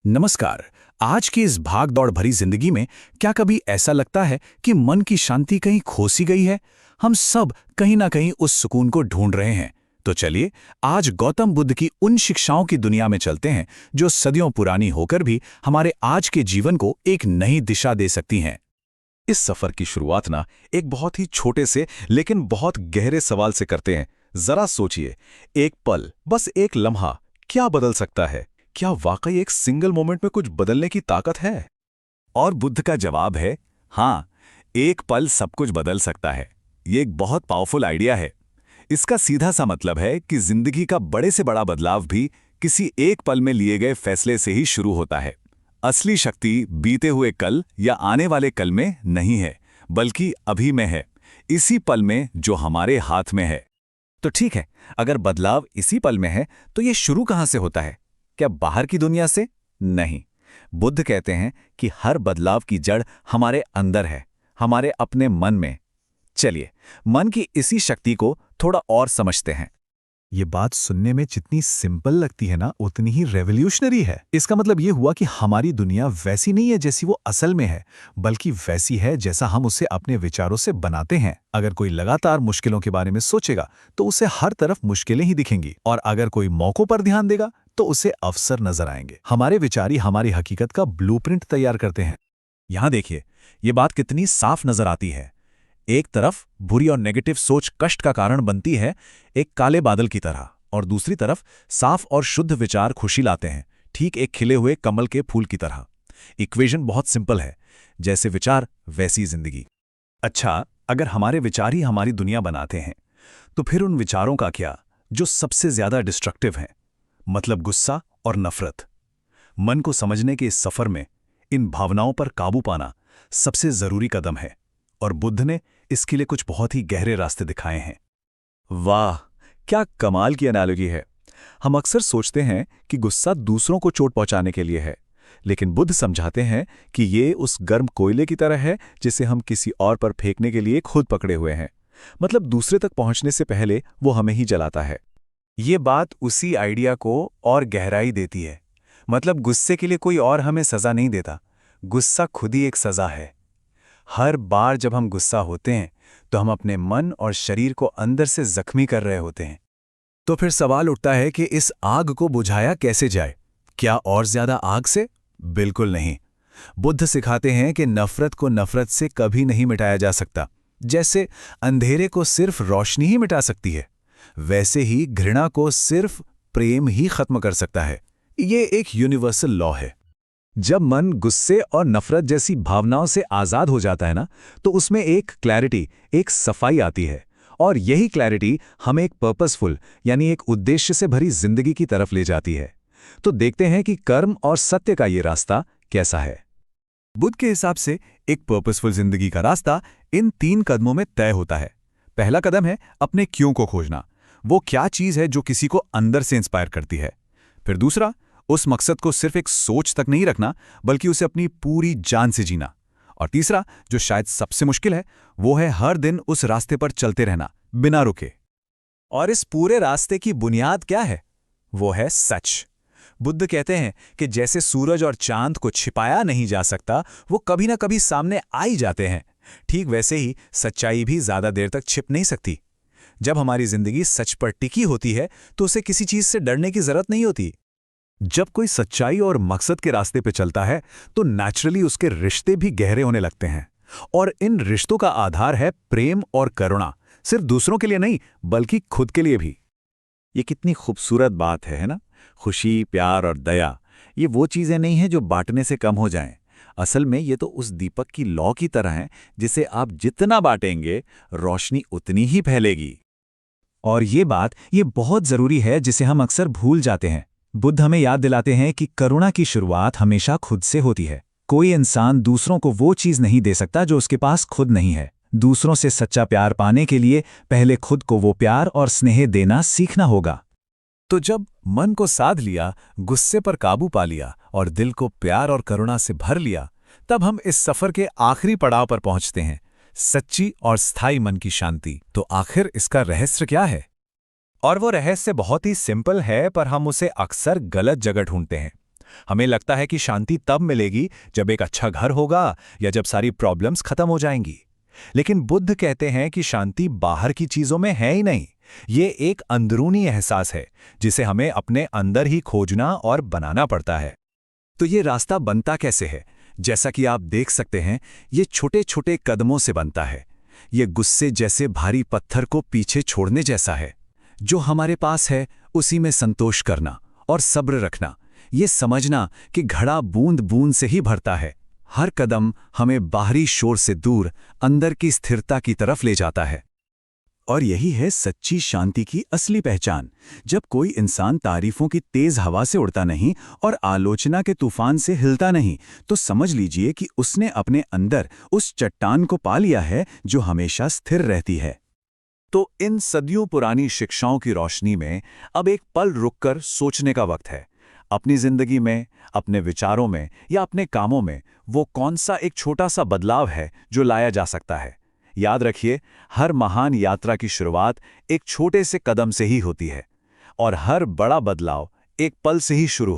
नमस्कार। आज की इस भाग-दौड़ भरी जिंदगी में क्या कभी ऐसा लगता है कि मन की शांति कहीं खो सी गई है? हम सब कहीं ना कहीं उस सुकून को ढूंढ रहे हैं। तो चलिए आज गौतम बुद्ध की उन शिक्षाओं की दुनिया में चलते हैं जो सदियों पुरानी होकर भी हमारे आज के जीवन को एक नई दिशा दे सकती हैं। इस सफर की शुरुआत ना एक बहुत ही छोटे से लेकिन बहुत गहरे सवाल से करते हैं। जरा सोचिए, एक पल, बस एक लम्हा क्या बदल सकता है? क्या वाकई एक सिंगल मोमेंट में कुछ बदलने की ताकत है? और बुद्ध का जवाब है हाँ, एक पल सब कुछ बदल सकता है। ये एक बहुत पावरफुल आइडिया है। इसका सीधा सा मतलब है कि जिंदगी का बड़े से बड़ा बदलाव भी किसी एक पल में लिए गए फैसले से ही शुरू होता है। असली शक्ति बीते हुए कल या आने वाले कल में नहीं है, बल्कि अभी में है, इसी पल में जो हमारे हाथ में है। तो ठीक है, अगर बदलाव इसी पल में है तो ये शुरू कहां से होता है? क्या बाहर की दुनिया से? नहीं। बुद्ध कहते हैं कि हर बदलाव की जड़ हमारे अंदर है, हमारे अपने मन में। चलिए, मन की इसी शक्ति को थोड़ा और समझते हैं। ये बात सुनने में जितनी सिंपल लगती है ना, उतनी ही रेवोल्यूशनरी है। इसका मतलब ये हुआ कि हमारी दुनिया वैसी नहीं है जैसी वो असल में है, बल्कि वैसी है जैसा हम उसे अपने विचारों से बनाते हैं। अगर कोई लगातार मुश्किलों के बारे में सोचेगा तो उसे हर तरफ मुश्किलें ही दिखेंगी, और अगर कोई मौकों पर ध्यान देगा तो उसे अवसर नजर आएंगे। हमारे विचार ही हमारी हकीकत का ब्लूप्रिंट तैयार करते हैं। यहां देखिए, ये बात कितनी साफ नजर आती है। एक तरफ बुरी और नेगेटिव सोच कष्ट का कारण बनती है, एक काले बादल की तरह, और दूसरी तरफ साफ और शुद्ध विचार खुशी लाते हैं, ठीक एक खिले हुए कमल के फूल की तरह। इक्वेशन बहुत सिंपल है, जैसे विचार वैसी जिंदगी। अच्छा, अगर हमारे विचार ही हमारी दुनिया बनाते हैं, तो फिर उन विचारों का क्या जो सबसे ज्यादा डिस्ट्रक्टिव हैं, मतलब गुस्सा और नफरत? मन को समझने के इस सफर में इन भावनाओं पर काबू पाना सबसे जरूरी कदम है, और बुद्ध ने इसके लिए कुछ बहुत ही गहरे रास्ते दिखाए हैं। वाह, क्या कमाल की एनालॉजी है। हम अक्सर सोचते हैं कि गुस्सा दूसरों को चोट पहुंचाने के लिए है, लेकिन बुद्ध समझाते हैं कि ये उस गर्म कोयले की तरह है जिसे हम किसी और पर फेंकने के लिए खुद पकड़े हुए हैं। मतलब दूसरे तक पहुंचने से पहले वो हमें ही जलाता है। ये बात उसी आइडिया को और गहराई देती है। मतलब गुस्से के लिए कोई और हमें सजा नहीं देता, गुस्सा खुद ही एक सजा है। हर बार जब हम गुस्सा होते हैं तो हम अपने मन और शरीर को अंदर से जख्मी कर रहे होते हैं। तो फिर सवाल उठता है कि इस आग को बुझाया कैसे जाए? क्या और ज्यादा आग से? बिल्कुल नहीं। बुद्ध सिखाते हैं कि नफरत को नफरत से कभी नहीं मिटाया जा सकता। जैसे अंधेरे को सिर्फ रोशनी ही मिटा सकती है, वैसे ही घृणा को सिर्फ प्रेम ही खत्म कर सकता है। ये एक यूनिवर्सल लॉ है। जब मन गुस्से और नफरत जैसी भावनाओं से आजाद हो जाता है ना, तो उसमें एक क्लैरिटी, एक सफाई आती है, और यही क्लैरिटी हमें एक पर्पसफुल यानी एक उद्देश्य से भरी जिंदगी की तरफ ले जाती है। तो देखते हैं कि कर्म और सत्य का ये रास्ता कैसा है। बुद्ध के हिसाब से एक पर्पसफुल जिंदगी का रास्ता इन 3 कदमों में तय होता है। पहला कदम है अपने क्यों को खोजना। वो क्या चीज है जो किसी को अंदर से इंस्पायर करती है। फिर दूसरा, उस मकसद को सिर्फ एक सोच तक नहीं रखना, बल्कि उसे अपनी पूरी जान से जीना। और तीसरा, जो शायद सबसे मुश्किल है, वो है हर दिन उस रास्ते पर चलते रहना, बिना रुके। और इस पूरे रास्ते की बुनियाद क्या है? वो है सच। बुद्ध कहते हैं कि जैसे सूरज और चांद को छिपाया नहीं जा सकता, वो कभी ना कभी सामने आ ही जाते हैं, ठीक वैसे ही सच्चाई भी ज्यादा देर तक छिप नहीं सकती। जब हमारी जिंदगी सच पर टिकी होती है तो उसे किसी चीज से डरने की जरूरत नहीं होती। जब कोई सच्चाई और मकसद के रास्ते पे चलता है तो नेचुरली उसके रिश्ते भी गहरे होने लगते हैं, और इन रिश्तों का आधार है प्रेम और करुणा, सिर्फ दूसरों के लिए नहीं बल्कि खुद के लिए भी। ये कितनी खूबसूरत बात है ना? खुशी, प्यार और दया, ये वो चीजें नहीं हैं जो बांटने से कम हो जाएं। असल में ये तो उस दीपक की लौ की तरह है जिसे आप जितना बांटेंगे, रोशनी उतनी ही फैलेगी। और ये बहुत जरूरी है, जिसे हम अक्सर भूल जाते हैं। बुद्ध हमें याद दिलाते हैं कि करुणा की शुरुआत हमेशा खुद से होती है। कोई इंसान दूसरों को वो चीज नहीं दे सकता जो उसके पास खुद नहीं है। दूसरों से सच्चा प्यार पाने के लिए पहले खुद को वो प्यार और स्नेह देना सीखना होगा। तो जब मन को साध लिया, गुस्से पर काबू पा लिया और दिल को प्यार और करुणा से भर लिया, तब हम इस सफर के आखिरी पड़ाव पर पहुंचते हैं, सच्ची और स्थायी मन की शांति। तो आखिर इसका रहस्य क्या है? और वो रहस्य बहुत ही सिंपल है, पर हम उसे अक्सर गलत जगह ढूंढते हैं। हमें लगता है कि शांति तब मिलेगी जब एक अच्छा घर होगा या जब सारी प्रॉब्लम्स खत्म हो जाएंगी। लेकिन बुद्ध कहते हैं कि शांति बाहर की चीजों में है ही नहीं, ये एक अंदरूनी एहसास है जिसे हमें अपने अंदर ही खोजना और बनाना पड़ता है। तो ये रास्ता बनता कैसे है? जैसा कि आप देख सकते हैं, ये छोटे छोटे कदमों से बनता है। ये गुस्से जैसे भारी पत्थर को पीछे छोड़ने जैसा है। जो हमारे पास है उसी में संतोष करना और सब्र रखना, ये समझना कि घड़ा बूंद बूंद से ही भरता है। हर कदम हमें बाहरी शोर से दूर अंदर की स्थिरता की तरफ ले जाता है। और यही है सच्ची शांति की असली पहचान। जब कोई इंसान तारीफों की तेज हवा से उड़ता नहीं और आलोचना के तूफान से हिलता नहीं, तो समझ लीजिए कि उसने अपने अंदर उस चट्टान को पा लिया है जो हमेशा स्थिर रहती है। तो इन सदियों पुरानी शिक्षाओं की रोशनी में अब एक पल रुककर सोचने का वक्त है। अपनी जिंदगी में, अपने विचारों में या अपने कामों में वो कौन सा एक छोटा सा बदलाव है जो लाया जा सकता है। याद रखिए, हर महान यात्रा की शुरुआत एक छोटे से कदम से ही होती है और हर बड़ा बदलाव एक पल से ही शुरू